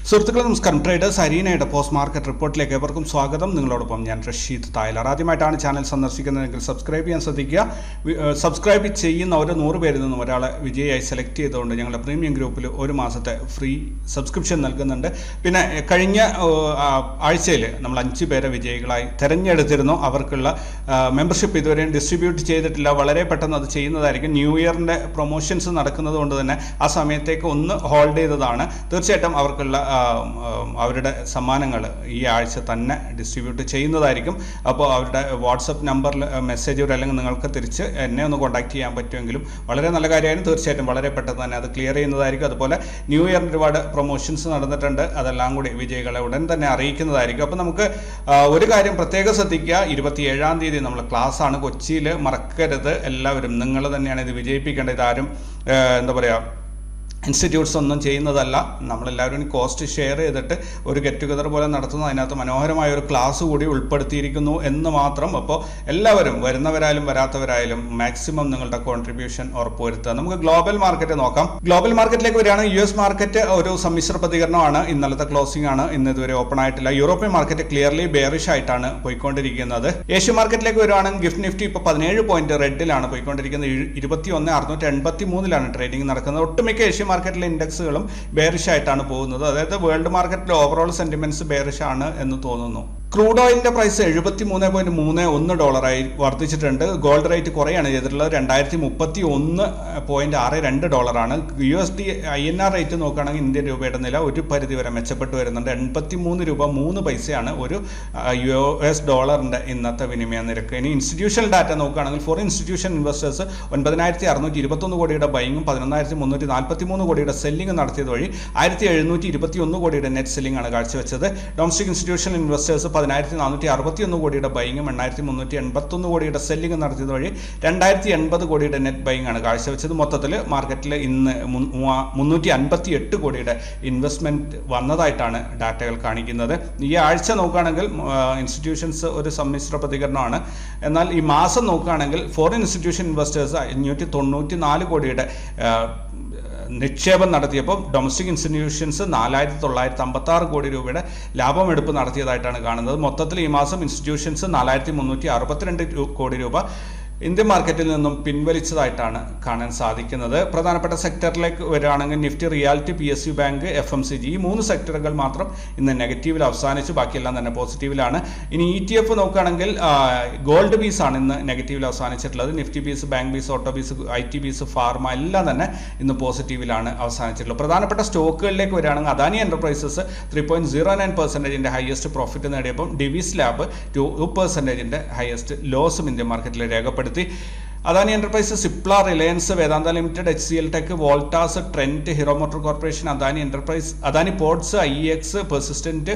സുഹൃത്തുക്കളെ നമസ്കാരം. Traders അരീനയുടെ post market റിപ്പോർട്ടിലേക്ക് ഏവർക്കും സ്വാഗതം. നിങ്ങളോടൊപ്പം ഞാൻ റഷീദ് തായ്ലർ. ആദ്യമായിട്ടാണ് ചാനൽ സന്ദർശിക്കുന്നതെങ്കിൽ സബ്സ്ക്രൈബ് ചെയ്യാൻ ശ്രദ്ധിക്കുക. സബ്സ്ക്രൈബ് ചെയ്യുന്ന ഒരു 100 പേരിൽ നിന്നും ഒരാളെ വിജയിയായി സെലക്ട് ചെയ്തുകൊണ്ട് ഞങ്ങളുടെ പ്രീമിയം ഗ്രൂപ്പിൽ ഒരു മാസത്തെ ഫ്രീ സബ്സ്ക്രിപ്ഷൻ നൽകുന്നുണ്ട്. പിന്നെ കഴിഞ്ഞ ആഴ്ചയിൽ നമ്മൾ 5 പേരെ വിജയികളായി തിരഞ്ഞെടുത്തിരുന്നു. അവർക്കുള്ള മെമ്പർഷിപ്പ് ഇതുവരെയും ഡിസ്ട്രിബ്യൂട്ട് ചെയ്തിട്ടില്ല. വളരെ പെട്ടെന്ന് അത് ചെയ്യുന്നതായിരിക്കും. ന്യൂ ഇയറിൻ്റെ പ്രൊമോഷൻസ് നടക്കുന്നത് കൊണ്ട് തന്നെ ആ സമയത്തേക്ക് ഒന്ന് ഹോൾഡ് ചെയ്തതാണ്. തീർച്ചയായിട്ടും അവർക്കുള്ള അവരുടെ സമ്മാനങ്ങൾ ഈ ആഴ്ച തന്നെ ഡിസ്ട്രിബ്യൂട്ട് ചെയ്യുന്നതായിരിക്കും. അപ്പോൾ അവരുടെ വാട്സപ്പ് നമ്പറിൽ മെസ്സേജ് അല്ലെങ്കിൽ നിങ്ങൾക്ക് തിരിച്ച് എന്നെ ഒന്ന് കോൺടാക്ട് ചെയ്യാൻ പറ്റുമെങ്കിലും വളരെ നല്ല കാര്യമായിരുന്നു. തീർച്ചയായിട്ടും വളരെ പെട്ടെന്ന് തന്നെ അത് ക്ലിയർ ചെയ്യുന്നതായിരിക്കും. അതുപോലെ ന്യൂ ഇയറിന് ഒരുപാട് പ്രൊമോഷൻസ് നടന്നിട്ടുണ്ട്. അതെല്ലാം കൂടി വിജയികളെ ഉടൻ തന്നെ അറിയിക്കുന്നതായിരിക്കും. അപ്പോൾ നമുക്ക് ഒരു കാര്യം പ്രത്യേകം ശ്രദ്ധിക്കുക. 27-ാം തീയതി നമ്മൾ ക്ലാസ് ആണ് കൊച്ചിയിൽ. മറക്കരുത് എല്ലാവരും. നിങ്ങൾ തന്നെയാണ് ഇത് വിജയിപ്പിക്കേണ്ടത്. ഇതാരും എന്താ പറയുക ഇൻസ്റ്റിറ്റ്യൂട്ട്സ് ഒന്നും ചെയ്യുന്നതല്ല. നമ്മളെല്ലാവരും കോസ്റ്റ് ഷെയർ ചെയ്തിട്ട് ഒരു ഗെറ്റ് ടുഗദർ പോലെ നടത്തുന്നു. അതിനകത്ത് മനോഹരമായ ഒരു ക്ലാസ് കൂടി ഉൾപ്പെടുത്തിയിരിക്കുന്നു എന്ന് മാത്രം. അപ്പോൾ എല്ലാവരും വരുന്നവരായാലും വരാത്തവരായാലും മാക്സിമം നിങ്ങളുടെ കോൺട്രിബ്യൂഷൻ ഉറപ്പുവരുത്തുക. നമുക്ക് ഗ്ലോബൽ മാർക്കറ്റ് നോക്കാം. ഗ്ലോബൽ മാർക്കറ്റിലേക്ക് വരികയാണ്. US മാർക്കറ്റ് ഒരു സമ്മിശ്ര പ്രതികരണമാണ്. ഇന്നലത്തെ ക്ലോസിംഗ് ആണ്. ഇന്ന് ഇതുവരെ ഓപ്പൺ ആയിട്ടില്ല. യൂറോപ്യൻ മാർക്കറ്റ് ക്ലിയർലി ബെയറിഷ് ആയിട്ടാണ് പോയിക്കൊണ്ടിരിക്കുന്നത്. ഏഷ്യൻ മാർക്കറ്റിലേക്ക് വരുവാണെങ്കിൽ ഗിഫ്റ്റ് നിഫ്റ്റി ഇപ്പോൾ 17 പോയിന്റ് റെഡിലാണ് പോയിക്കൊണ്ടിരിക്കുന്നത്. 21,683 ട്രേഡിംഗ് നടക്കുന്നത്. ഒട്ടുമിക്ക ഏഷ്യൻ മാർക്കറ്റിലെ ഇൻഡെക്സുകളും ബെയറിഷ് ആയിട്ടാണ് പോകുന്നത്. അതായത് വേൾഡ് മാർക്കറ്റിലെ ഓവറോൾ സെന്റിമെന്റ്സ് ബെയറിഷ് ആണ് എന്ന് തോന്നുന്നു. ക്രൂഡ് ഓയിലിന്റെ പ്രൈസ് $73.31 വർദ്ധിച്ചിട്ടുണ്ട്. ഗോൾഡ് റേറ്റ് കുറയാണ് ചെയ്തിട്ടുള്ളത്. $2031.62. USD INR റേറ്റ് നോക്കുകയാണെങ്കിൽ ഇന്ത്യൻ രൂപയുടെ നില ഒരു പരിധി വരെ മെച്ചപ്പെട്ടു വരുന്നുണ്ട്. 83 രൂപ 3 പൈസയാണ് ഒരു US ഡോളറിന്റെ ഇന്നത്തെ വിനിമയ നിരക്ക്. ഇനി ഇൻസ്റ്റിറ്റ്യൂഷണൽ ഡാറ്റ നോക്കുകയാണെങ്കിൽ ഫോറിൻ ഇൻസ്റ്റിറ്റ്യൂഷൻ ഇൻവെസ്റ്റേഴ്സ് 9,621 കോടിയുടെ ബൈങ്ങും 11,343 കോടിയുടെ സെല്ലിംഗ് നടത്തിയത് വഴി 1,721 കോടിയുടെ നെറ്റ് സെല്ലിംഗ് ആണ് കാഴ്ചവെച്ചത്. ഡൊമസ്റ്റിക് ഇൻസ്റ്റിറ്റ്യൂഷണൽ ഇൻവെസ്റ്റേഴ്സ് 10,461 കോടിയുടെ ബൈങ്ങും 8,381 കോടിയുടെ സെല്ലിംഗ് നടത്തിയത് വഴി 2,080 കോടിയുടെ നെറ്റ് ബൈങ് ആണ് കാഴ്ചവെച്ചത്. മൊത്തത്തിൽ മാർക്കറ്റിൽ ഇന്ന് 358 കോടിയുടെ ഇൻവെസ്റ്റ്മെന്റ് വന്നതായിട്ടാണ് ഡാറ്റകൾ കാണിക്കുന്നത്. ഈ ആഴ്ച നോക്കുകയാണെങ്കിൽ ഇൻസ്റ്റിറ്റ്യൂഷൻസ് ഒരു സമ്മിശ്ര പ്രതികരണമാണ്. എന്നാൽ ഈ മാസം നോക്കുകയാണെങ്കിൽ ഫോറിൻ ഇൻസ്റ്റിറ്റ്യൂഷൻ ഇൻവെസ്റ്റേഴ്സ് 594 കോടിയുടെ നിക്ഷേപം നടത്തിയപ്പോൾ ഡൊമസ്റ്റിക് ഇൻസ്റ്റിറ്റ്യൂഷൻസ് 4,956 കോടി രൂപയുടെ ലാഭമെടുപ്പ് നടത്തിയതായിട്ടാണ് കാണുന്നത്. മൊത്തത്തിൽ ഈ മാസം ഇൻസ്റ്റിറ്റ്യൂഷൻസ് 4,362 കോടി രൂപ ഇന്ത്യൻ മാർക്കറ്റിൽ നിന്നും പിൻവലിച്ചതായിട്ടാണ് കാണാൻ സാധിക്കുന്നത്. പ്രധാനപ്പെട്ട സെക്ടറിലേക്ക് വരികയാണെങ്കിൽ Nifty, reality, PSU bank, FMCG ഈ 3 സെക്ടറുകൾ മാത്രം ഇന്ന് നെഗറ്റീവിൽ അവസാനിച്ചു. ബാക്കിയെല്ലാം തന്നെ പോസിറ്റീവിലാണ്. ഇനി ETF നോക്കുകയാണെങ്കിൽ ഗോൾഡ് ബീസ് ആണ് ഇന്ന് നെഗറ്റീവിൽ അവസാനിച്ചിട്ടുള്ളത്. Nifty BeES, bank BeES, auto BeES, IT BeES, pharma എല്ലാം തന്നെ ഇന്ന് പോസിറ്റീവിലാണ് അവസാനിച്ചിട്ടുള്ളത്. പ്രധാനപ്പെട്ട സ്റ്റോക്കുകളിലേക്ക് വരികയാണെങ്കിൽ അദാനി എന്റർപ്രൈസസ് 3.09% ഹയസ്റ്റ് പ്രോഫിറ്റ് നേടിയപ്പോൾ ഡിവിസ് ലാബ് 2% ഹയസ്റ്റ് ലോസും ഇന്ത്യൻ മാർക്കറ്റിൽ രേഖപ്പെടുത്തി. Adani enterprises, Cipla, Reliance, Vedanta limited, HCL tech, Voltas, Trent, Hero motor corporation, Adani ports, IEX, Persistent,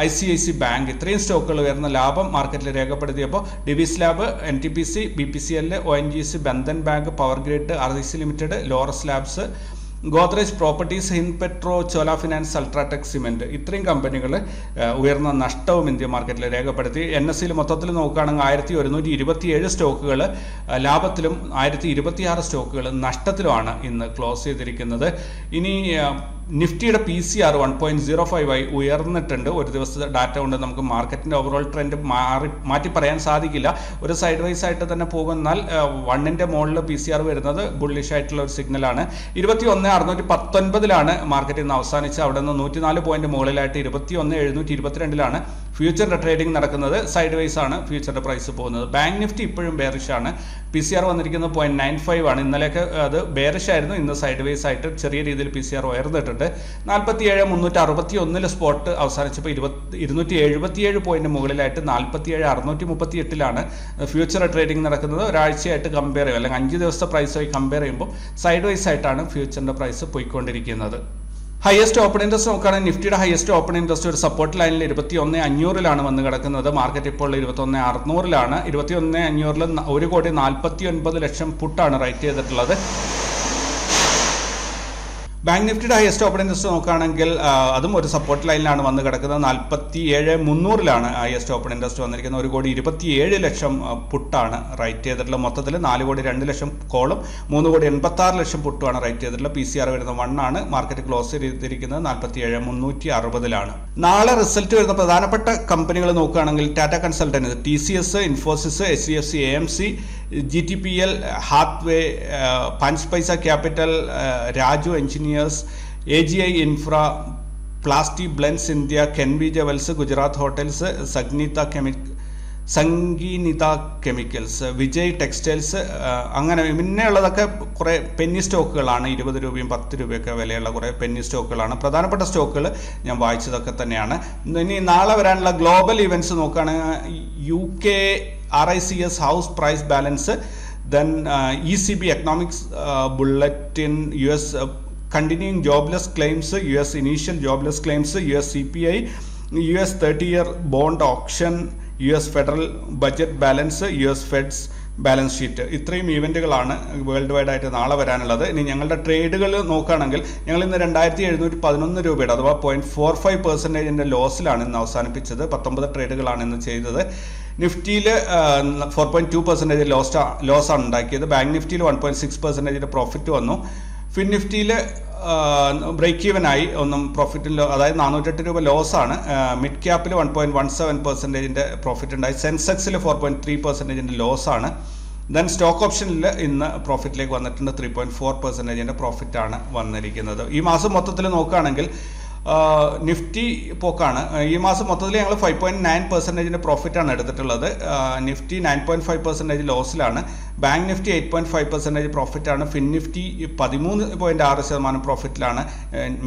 ICIC bank ഇത്രയും സ്റ്റോക്കുകൾ ഉയർന്ന ലാഭം മാർക്കറ്റിൽ രേഖപ്പെടുത്തിയപ്പോൾ Divi's lab, NTPC, BPCL, ONGC, Bandhan bank, power grid, RDC limited, Laurus labs, Godrej properties, Hind petro, Chola finance, UltraTech cement ഇത്രയും കമ്പനികൾ ഉയർന്ന നഷ്ടവും ഇന്ത്യൻ മാർക്കറ്റിൽ രേഖപ്പെടുത്തി. NSEയിൽ മൊത്തത്തിൽ നോക്കുകയാണെങ്കിൽ 1,127 സ്റ്റോക്കുകൾ ലാഭത്തിലും 1,026 സ്റ്റോക്കുകൾ നഷ്ടത്തിലുമാണ് ഇന്ന് ക്ലോസ് ചെയ്തിരിക്കുന്നത്. ഇനി നിഫ്റ്റിയുടെ PCR 1.05 ആയി ഉയർന്നിട്ടുണ്ട്. ഒരു ദിവസത്തെ ഡാറ്റ കൊണ്ട് നമുക്ക് മാർക്കറ്റിന്റെ ഓവറോൾ ട്രെൻഡ് മാറ്റി പറയാൻ സാധിക്കില്ല. ഒരു സൈഡ് വൈസ് ആയിട്ട് തന്നെ പോകുന്നാൽ 1ന്റെ മുകളിൽ PCR വരുന്നത് ബുള്ളിഷ് ആയിട്ടുള്ള ഒരു സിഗ്നലാണ്. 21,619 മാർക്കറ്റിൽ നിന്ന് അവസാനിച്ച് അവിടെ നിന്ന് 104 പോയിന്റ് മുകളിലായിട്ട് 21,722 ഫ്യൂച്ചറിന്റെ ട്രേഡിംഗ് നടക്കുന്നത്. സൈഡ് വൈസ് ആണ് ഫ്യൂച്ചറിന്റെ പ്രൈസ് പോകുന്നത്. ബാങ്ക് നിഫ്റ്റി ഇപ്പോഴും ബെയറിഷ് ആണ്. PCR വന്നിരിക്കുന്നത് 0.95 ആണ്. ഇന്നലെയൊക്കെ അത് ബെയറിഷ് ആയിരുന്നു. ഇന്ന് സൈഡ് വൈസ് ആയിട്ട് ചെറിയ രീതിയിൽ PCR ഉയർന്നിട്ടുണ്ട്. 47,361 സ്പോട്ട് അവസാനിച്ചപ്പോൾ 277 പോയിന്റ് മുകളിലായിട്ട് 47,638 ഫ്യൂച്ചർ ട്രേഡിംഗ് നടക്കുന്നത്. ഒരാഴ്ചയായിട്ട് കമ്പയർ ചെയ്യും അല്ലെങ്കിൽ 5 ദിവസത്തെ പ്രൈസുമായി കമ്പയർ ചെയ്യുമ്പോൾ സൈഡ് വൈസ് ആയിട്ടാണ് ഫ്യൂച്ചറിന്റെ പ്രൈസ് പോയിക്കൊണ്ടിരിക്കുന്നത്. ഹയസ്റ്റ് ഓപ്പൺ ഇൻട്രസ്റ്റ് നോക്കുകയാണെങ്കിൽ നിഫ്റ്റിയുടെ ഹയസ്റ്റ് ഓപ്പൺ ഇൻട്രസ്റ്റ് ഒരു സപ്പോർട്ട് ലൈനിൽ 21,500 വന്ന് കിടക്കുന്നത്. മാർക്കറ്റ് ഇപ്പോൾ 21,600 21,500 1,49,00,000 പുട്ടാണ് റൈറ്റ് ചെയ്തിട്ടുള്ളത്. ബാങ്ക് നിഫ്റ്റിയുടെ ഹയസ്റ്റ് ഓപ്പൺ ഇൻട്രസ്റ്റ് നോക്കുകയാണെങ്കിൽ അതും ഒരു സപ്പോർട്ട് ലൈനിലാണ് വന്ന് കിടക്കുന്നത്. 47,300 ഹയസ്റ്റ് ഓപ്പൺ ഇൻട്രസ്റ്റ് വന്നിരിക്കുന്നത്. 1,27,00,000 പുട്ടാണ് റൈറ്റ് ചെയ്തിട്ടുള്ളത്. മൊത്തത്തിൽ 4,02,00,000 കോളും 3,86,00,000 പുട്ടുമാണ് റൈറ്റ് ചെയ്തിട്ടുള്ളത്. PCR വരുന്നത് 1 ആണ്. മാർക്കറ്റ് ക്ലോസ് ചെയ്തിരിക്കുന്നത് 47,360 നാളെ റിസൾട്ട് വരുന്ന പ്രധാനപ്പെട്ട കമ്പനികൾ നോക്കുകയാണെങ്കിൽ Tata consultancy, TCS, Infosys, HDFC, AMC, GTPL, Hathway, Panch Paisa capital, Raju engineers, AGI infra, Plastiblends India, Kenvi jewels, Gujarat hotels, Sanginita chemicals, Vijay textiles, അങ്ങനെ പിന്നെയുള്ളതൊക്കെ കുറേ പെന്നി സ്റ്റോക്കുകളാണ്. 20 രൂപയും 10 രൂപയൊക്കെ വിലയുള്ള കുറേ പെന്നി സ്റ്റോക്കുകളാണ്. പ്രധാനപ്പെട്ട സ്റ്റോക്കുകൾ ഞാൻ വായിച്ചതൊക്കെ തന്നെയാണ്. ഇനി നാളെ വരാനുള്ള ഗ്ലോബൽ ഇവൻറ്റ്സ് നോക്കുകയാണെങ്കിൽ UK RICS house price balance, then ECB economics bulletin, US continuing jobless claims, US initial jobless claims, US CPI, US 30-year bond auction, US federal budget balance, US Fed's balance sheet. ഇത്രയും ഈവൻറ്റുകളാണ് world wide ആയിട്ട് നാളെ വരാനുള്ളത്. ഇനി ഞങ്ങളുടെ ട്രേഡുകൾ നോക്കുകയാണെങ്കിൽ ഞങ്ങൾ ഇന്ന് 2,711 രൂപയുടെ അഥവാ 0.45% ലോസിലാണ് ഇന്ന് അവസാനിപ്പിച്ചത്. 19 ട്രേഡുകളാണ് ഇന്ന് ചെയ്തത്. നിഫ്റ്റിയിൽ 4.2% ലോസാണ് ഉണ്ടാക്കിയത്. ബാങ്ക് നിഫ്റ്റിയിൽ 1.6% പ്രോഫിറ്റ് വന്നു. ഫിൻ നിഫ്റ്റിയിൽ ബ്രേക്ക് ഈവൻ ആയി, ഒന്നും പ്രോഫിറ്റിൽ, അതായത് 408 രൂപ ലോസാണ്. മിഡ് ക്യാപ്പിൽ 1.17% പ്രോഫിറ്റ് ഉണ്ടായി. സെൻസെക്സിൽ 4.3% ലോസാണ്. ദെൻ സ്റ്റോക്ക് ഓപ്ഷനിൽ ഇന്ന് പ്രോഫിറ്റിലേക്ക് വന്നിട്ടുണ്ട്. 3.4% പ്രോഫിറ്റാണ് വന്നിരിക്കുന്നത്. ഈ മാസം മൊത്തത്തിൽ നോക്കുകയാണെങ്കിൽ നിഫ്റ്റി പോക്കാണ്. ഈ മാസം മൊത്തത്തിൽ ഞങ്ങൾ 5.9% പ്രോഫിറ്റാണ് എടുത്തിട്ടുള്ളത്. നിഫ്റ്റി 9.5% ലോസിലാണ്. ബാങ്ക് നിഫ്റ്റി 8.5% പ്രോഫിറ്റാണ്. ഫിൻ നിഫ്റ്റി 13.6% പ്രോഫിറ്റിലാണ്.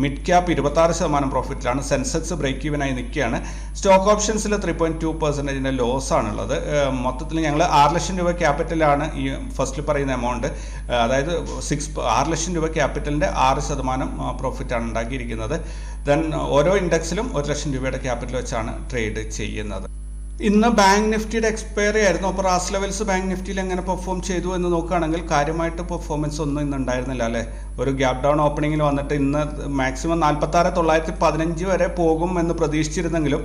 മിഡ് ക്യാപ്പ് 26% പ്രോഫിറ്റിലാണ്. സെൻസെക്സ് ബ്രേക്ക് ഈവനായി നിൽക്കുകയാണ്. സ്റ്റോക്ക് ഓപ്ഷൻസിൽ 3.2% ലോസാണുള്ളത്. മൊത്തത്തിൽ ഞങ്ങൾ 6 ലക്ഷം രൂപ ക്യാപിറ്റലാണ് ഈ ഫസ്റ്റിൽ പറയുന്ന എമൗണ്ട്, അതായത് 6 ലക്ഷം രൂപ ക്യാപിറ്റലിൻ്റെ 6% പ്രോഫിറ്റാണ് ഉണ്ടാക്കിയിരിക്കുന്നത്. ദെൻ ഓരോ ഇൻഡെക്സിലും 1 ലക്ഷം രൂപയുടെ ക്യാപിറ്റൽ വെച്ചാണ് ട്രേഡ് ചെയ്യുന്നത്. ഇന്ന് ബാങ്ക് നിഫ്റ്റിയുടെ എക്സ്പയറി ആയിരുന്നു. അപ്പോൾ റാസ് ലെവൽസ് ബാങ്ക് നിഫ്റ്റിയിൽ എങ്ങനെ പെർഫോം ചെയ്തു എന്ന് നോക്കുകയാണെങ്കിൽ കാര്യമായിട്ട് പെർഫോമൻസ് ഒന്നും ഇന്ന് ഉണ്ടായിരുന്നില്ല അല്ലേ. ഒരു ഗ്യാപ് ഡൗൺ ഓപ്പണിങ്ങിൽ വന്നിട്ട് ഇന്ന് മാക്സിമം 46,915 വരെ പോകും എന്ന് പ്രതീക്ഷിച്ചിരുന്നെങ്കിലും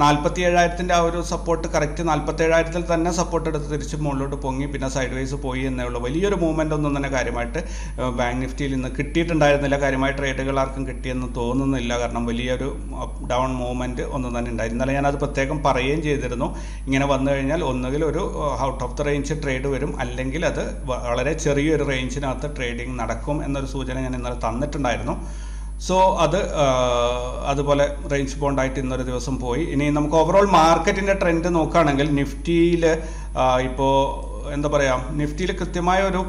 47,000 ആ ഒരു സപ്പോർട്ട് കറക്റ്റ് 47,000 തന്നെ സപ്പോർട്ട് എടുത്ത് തിരിച്ച് മുകളിലോട്ട് പൊങ്ങി, പിന്നെ സൈഡ് വൈസ് പോയി എന്നേ ഉള്ളൂ. വലിയൊരു മൂവ്മെൻ്റ് ഒന്നും തന്നെ കാര്യമായിട്ട് ബാങ്ക് നിഫ്റ്റിയിൽ ഇന്ന് കിട്ടിയിട്ടുണ്ടായിരുന്നില്ല. കാര്യമായ ട്രേഡുകൾ ആർക്കും കിട്ടിയെന്ന് തോന്നുന്നില്ല. കാരണം വലിയൊരു അപ്പ് ഡൗൺ മൂവ്മെൻറ്റ് ഒന്നും തന്നെ ഉണ്ടായി. ഇന്നലെ ഞാനത് പ്രത്യേകം പറയുകയും ചെയ്തിരുന്നു. ഇങ്ങനെ വന്നു കഴിഞ്ഞാൽ ഒന്നുകിൽ ഒരു out of the range trade വരും, അല്ലെങ്കിൽ അത് വളരെ ചെറിയൊരു റേഞ്ചിനകത്ത് ട്രേഡിംഗ് നടക്കും എന്നൊരു സൂചന ഞാൻ ഇന്നലെ തന്നിട്ടുണ്ടായിരുന്നു. സോ അതുപോലെ റേഞ്ച് ബോണ്ടായിട്ട് ഇന്നൊരു ദിവസം പോയി. ഇനി നമുക്ക് ഓവറോൾ മാർക്കറ്റിൻ്റെ ട്രെൻഡ് നോക്കുകയാണെങ്കിൽ നിഫ്റ്റിയിൽ ഇപ്പോൾ എന്താ പറയുക, നിഫ്റ്റിയിൽ കൃത്യമായ ഒരു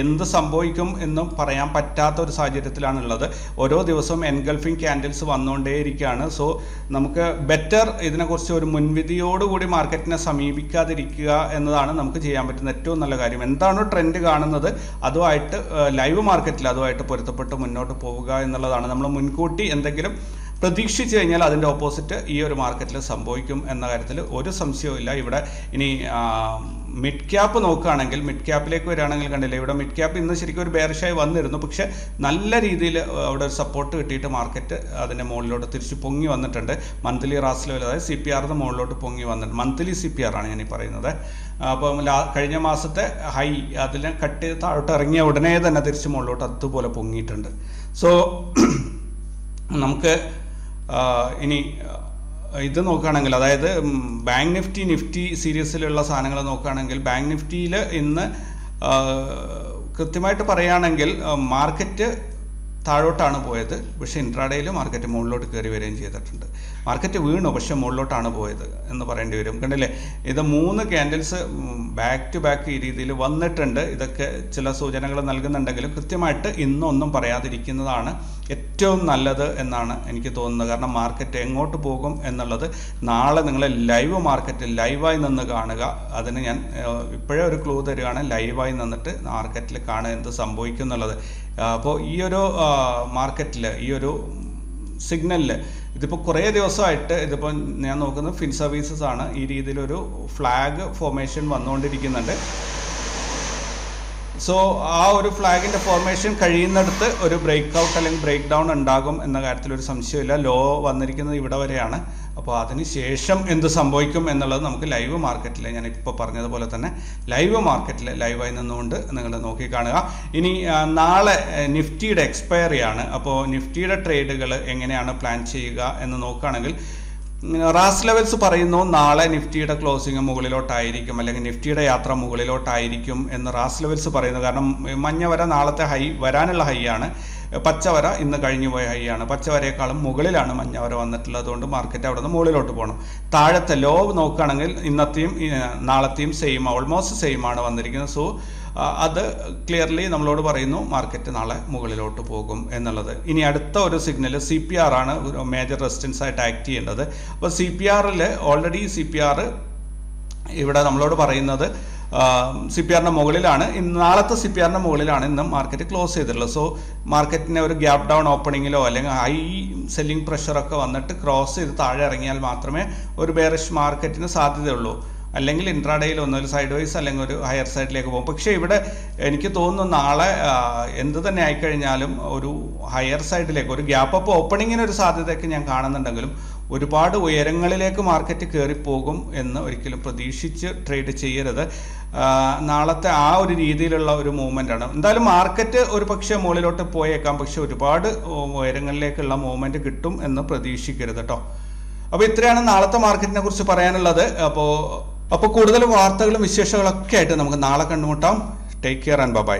എന്ത് സംഭവിക്കും എന്നും പറയാൻ പറ്റാത്ത ഒരു സാഹചര്യത്തിലാണുള്ളത്. ഓരോ ദിവസവും എൻഗൾഫിംഗ് ക്യാൻഡിൽസ് വന്നുകൊണ്ടേയിരിക്കുകയാണ്. സോ നമുക്ക് ബെറ്റർ ഇതിനെക്കുറിച്ച് ഒരു മുൻവിധിയോടുകൂടി മാർക്കറ്റിനെ സമീപിക്കാതിരിക്കുക എന്നതാണ് നമുക്ക് ചെയ്യാൻ പറ്റുന്ന ഏറ്റവും നല്ല കാര്യം. എന്താണോ ട്രെൻഡ് കാണുന്നത് അതുമായിട്ട് ലൈവ് മാർക്കറ്റിൽ അതുമായിട്ട് പൊരുത്തപ്പെട്ട് മുന്നോട്ട് പോവുക എന്നുള്ളതാണ്. നമ്മൾ മുൻകൂട്ടി എന്തെങ്കിലും പ്രതീക്ഷിച്ചു കഴിഞ്ഞാൽ അതിൻ്റെ ഓപ്പോസിറ്റ് ഈ ഒരു മാർക്കറ്റിൽ സംഭവിക്കും എന്ന കാര്യത്തിൽ ഒരു സംശയവുമില്ല. ഇവിടെ ഇനി മിഡ് ക്യാപ്പ് നോക്കുകയാണെങ്കിൽ, മിഡ് ക്യാപ്പിലേക്ക് വരികയാണെങ്കിൽ കണ്ടില്ലേ, ഇവിടെ മിഡ് ക്യാപ്പ് ഇന്ന് ശരിക്കും ഒരു ബെയറിഷായി വന്നിരുന്നു. പക്ഷേ നല്ല രീതിയിൽ അവിടെ ഒരു സപ്പോർട്ട് കിട്ടിയിട്ട് മാർക്കറ്റ് അതിൻ്റെ മുകളിലോട്ട് തിരിച്ച് പൊങ്ങി വന്നിട്ടുണ്ട്. മന്ത്ലി റാസ് ലെവൽ, അതായത് CPR മുകളിലോട്ട് പൊങ്ങി വന്നിട്ടുണ്ട്. മന്ത്ലി CPR ആണ് ഞാൻ ഈ പറയുന്നത്. അപ്പം കഴിഞ്ഞ മാസത്തെ ഹൈ അതിനെ കട്ട് ചെയ്ത് താഴോട്ട് ഇറങ്ങിയ ഉടനെ തന്നെ തിരിച്ച് മുകളിലോട്ട് അതുപോലെ പൊങ്ങിയിട്ടുണ്ട്. സോ നമുക്ക് ഇനി ഇത് നോക്കുകയാണെങ്കിൽ, അതായത് ബാങ്ക് നിഫ്റ്റി സീരീസിലുള്ള സാധനങ്ങൾ നോക്കുകയാണെങ്കിൽ ബാങ്ക് നിഫ്റ്റിയിൽ ഇന്ന് കൃത്യമായിട്ട് പറയുകയാണെങ്കിൽ മാർക്കറ്റ് താഴോട്ടാണ് പോയത്. പക്ഷേ ഇൻട്രാഡേയിൽ മാർക്കറ്റ് മുകളിലോട്ട് കയറി വരികയും ചെയ്തിട്ടുണ്ട്. മാർക്കറ്റ് വീണു, പക്ഷെ മുകളിലോട്ടാണ് പോയത് എന്ന് പറയേണ്ടി വരും. കണ്ടില്ലേ, ഇത് 3 ക്യാൻഡിൽസ് ബാക്ക് ടു ബാക്ക് ഈ രീതിയിൽ വന്നിട്ടുണ്ട്. ഇതൊക്കെ ചില സൂചനകൾ നൽകുന്നുണ്ടെങ്കിലും കൃത്യമായിട്ട് ഇന്നൊന്നും പറയാതിരിക്കുന്നതാണ് ഏറ്റവും നല്ലത് എന്നാണ് എനിക്ക് തോന്നുന്നത്. കാരണം മാർക്കറ്റ് എങ്ങോട്ട് പോകും എന്നുള്ളത് നാളെ നിങ്ങൾ ലൈവ് മാർക്കറ്റിൽ ലൈവായി നിന്ന് കാണുക. അതിന് ഞാൻ ഇപ്പോഴേ ഒരു ക്ലൂ തരികയാണ്. ലൈവായി നിന്നിട്ട് മാർക്കറ്റിൽ കാണുക എന്ത് സംഭവിക്കും എന്നുള്ളത്. അപ്പോൾ ഈ ഒരു മാർക്കറ്റിൽ ഈ ഒരു സിഗ്നലിൽ ഇതിപ്പോൾ കുറേ ദിവസമായിട്ട് ഇതിപ്പോൾ ഞാൻ നോക്കുന്നത് ഫിൻ സർവീസസ് ആണ്. ഈ രീതിയിലൊരു ഫ്ലാഗ് ഫോർമേഷൻ വന്നുകൊണ്ടിരിക്കുന്നുണ്ട്. സോ ആ ഒരു ഫ്ലാഗിൻ്റെ ഫോർമേഷൻ കഴിയുന്നിടത്ത് ഒരു ബ്രേക്ക് ഔട്ട് അല്ലെങ്കിൽ ബ്രേക്ക് ഡൗൺ ഉണ്ടാകും എന്ന കാര്യത്തിൽ ഒരു സംശയമില്ല. ലോ വന്നിരിക്കുന്നത് ഇവിടെ വരെയാണ്. അപ്പോൾ അതിന് ശേഷം എന്ത് സംഭവിക്കും എന്നുള്ളത് നമുക്ക് ലൈവ് മാർക്കറ്റിൽ, ഞാൻ ഇപ്പോൾ പറഞ്ഞതുപോലെ തന്നെ ലൈവ് മാർക്കറ്റിൽ ലൈവായി നിന്നുകൊണ്ട് നിങ്ങൾ നോക്കി കാണുക. ഇനി നാളെ നിഫ്റ്റിയുടെ എക്സ്പയറിയാണ്. അപ്പോൾ നിഫ്റ്റിയുടെ ട്രേഡുകൾ എങ്ങനെയാണ് പ്ലാൻ ചെയ്യുക എന്ന് നോക്കുകയാണെങ്കിൽ, റാസ് ലെവൽസ് പറയുന്നു നാളെ നിഫ്റ്റിയുടെ ക്ലോസിങ് മുകളിലോട്ടായിരിക്കും, അല്ലെങ്കിൽ നിഫ്റ്റിയുടെ യാത്ര മുകളിലോട്ടായിരിക്കും എന്ന് റാസ് ലെവൽസ് പറയുന്നു. കാരണം മഞ്ഞവര നാളത്തെ ഹൈ വരാനുള്ള ഹൈ ആണ്, പച്ചവര ഇന്ന് കഴിഞ്ഞു പോയ ഹൈ ആണ്. പച്ചവരയേക്കാളും മുകളിലാണ് മഞ്ഞവര വന്നിട്ടുള്ളത്. അതുകൊണ്ട് മാർക്കറ്റ് അവിടെ നിന്ന് മുകളിലോട്ട് പോകണം. താഴത്തെ ലോ നോക്കുകയാണെങ്കിൽ ഇന്നത്തെയും നാളത്തെയും സെയിം, ഓൾമോസ്റ്റ് സെയിം ആണ് വന്നിരിക്കുന്നത്. സോ അത് ക്ലിയർലി നമ്മളോട് പറയുന്നു മാർക്കറ്റ് നാളെ മുകളിലോട്ട് പോകും എന്നുള്ളത്. ഇനി അടുത്ത ഒരു സിഗ്നൽ CPR ആണ് ഒരു മേജർ റെസിസ്റ്റൻസ് ആയിട്ട് ആക്ട് ചെയ്യേണ്ടത്. അപ്പോൾ CPRൽ ഓൾറെഡി CPR ഇവിടെ നമ്മളോട് പറയുന്നത് CPRന്റെ മുകളിലാണ്. നാളത്തെ CPRന്റെ മുകളിലാണ് ഇന്ന് മാർക്കറ്റ് ക്ലോസ് ചെയ്തിട്ടുള്ളത്. സോ മാർക്കറ്റിനെ ഒരു ഗ്യാപ് ഡൗൺ ഓപ്പണിങ്ങിലോ അല്ലെങ്കിൽ ഹൈ സെല്ലിംഗ് പ്രഷറൊക്കെ വന്നിട്ട് ക്രോസ് ചെയ്ത് താഴെ ഇറങ്ങിയാൽ മാത്രമേ ഒരു ബെയറിഷ് മാർക്കറ്റിന് സാധ്യതയുള്ളൂ. അല്ലെങ്കിൽ ഇൻട്രാഡേയിൽ ഒന്നൊരു സൈഡ് വൈസ് അല്ലെങ്കിൽ ഒരു ഹയർ സൈഡിലേക്ക് പോകും. പക്ഷേ ഇവിടെ എനിക്ക് തോന്നുന്നു നാളെ എന്ത് തന്നെ ആയിക്കഴിഞ്ഞാലും ഒരു ഹയർ സൈഡിലേക്ക് ഒരു ഗ്യാപ്പ് അപ്പ് ഓപ്പണിങ്ങിന് ഒരു സാധ്യതയൊക്കെ ഞാൻ കാണുന്നുണ്ടെങ്കിലും ഒരുപാട് ഉയരങ്ങളിലേക്ക് മാർക്കറ്റ് കയറിപ്പോകും എന്ന് ഒരിക്കലും പ്രതീക്ഷിച്ച് ട്രേഡ് ചെയ്യരുത്. നാളത്തെ ആ ഒരു രീതിയിലുള്ള ഒരു മൂവ്മെൻ്റ് ആണ്. എന്തായാലും മാർക്കറ്റ് ഒരു പക്ഷേ മുകളിലോട്ട് പോയേക്കാം, പക്ഷെ ഒരുപാട് ഉയരങ്ങളിലേക്കുള്ള മൂവ്മെൻറ്റ് കിട്ടും എന്ന് പ്രതീക്ഷിക്കരുത് കേട്ടോ. അപ്പോൾ ഇത്രയാണ് നാളത്തെ മാർക്കറ്റിനെ കുറിച്ച് പറയാനുള്ളത്. അപ്പോൾ കൂടുതൽ വാർത്തകളും വിശേഷങ്ങളൊക്കെ ആയിട്ട് നമുക്ക് നാളെ കണ്ടുമുട്ടാം. Take care and by.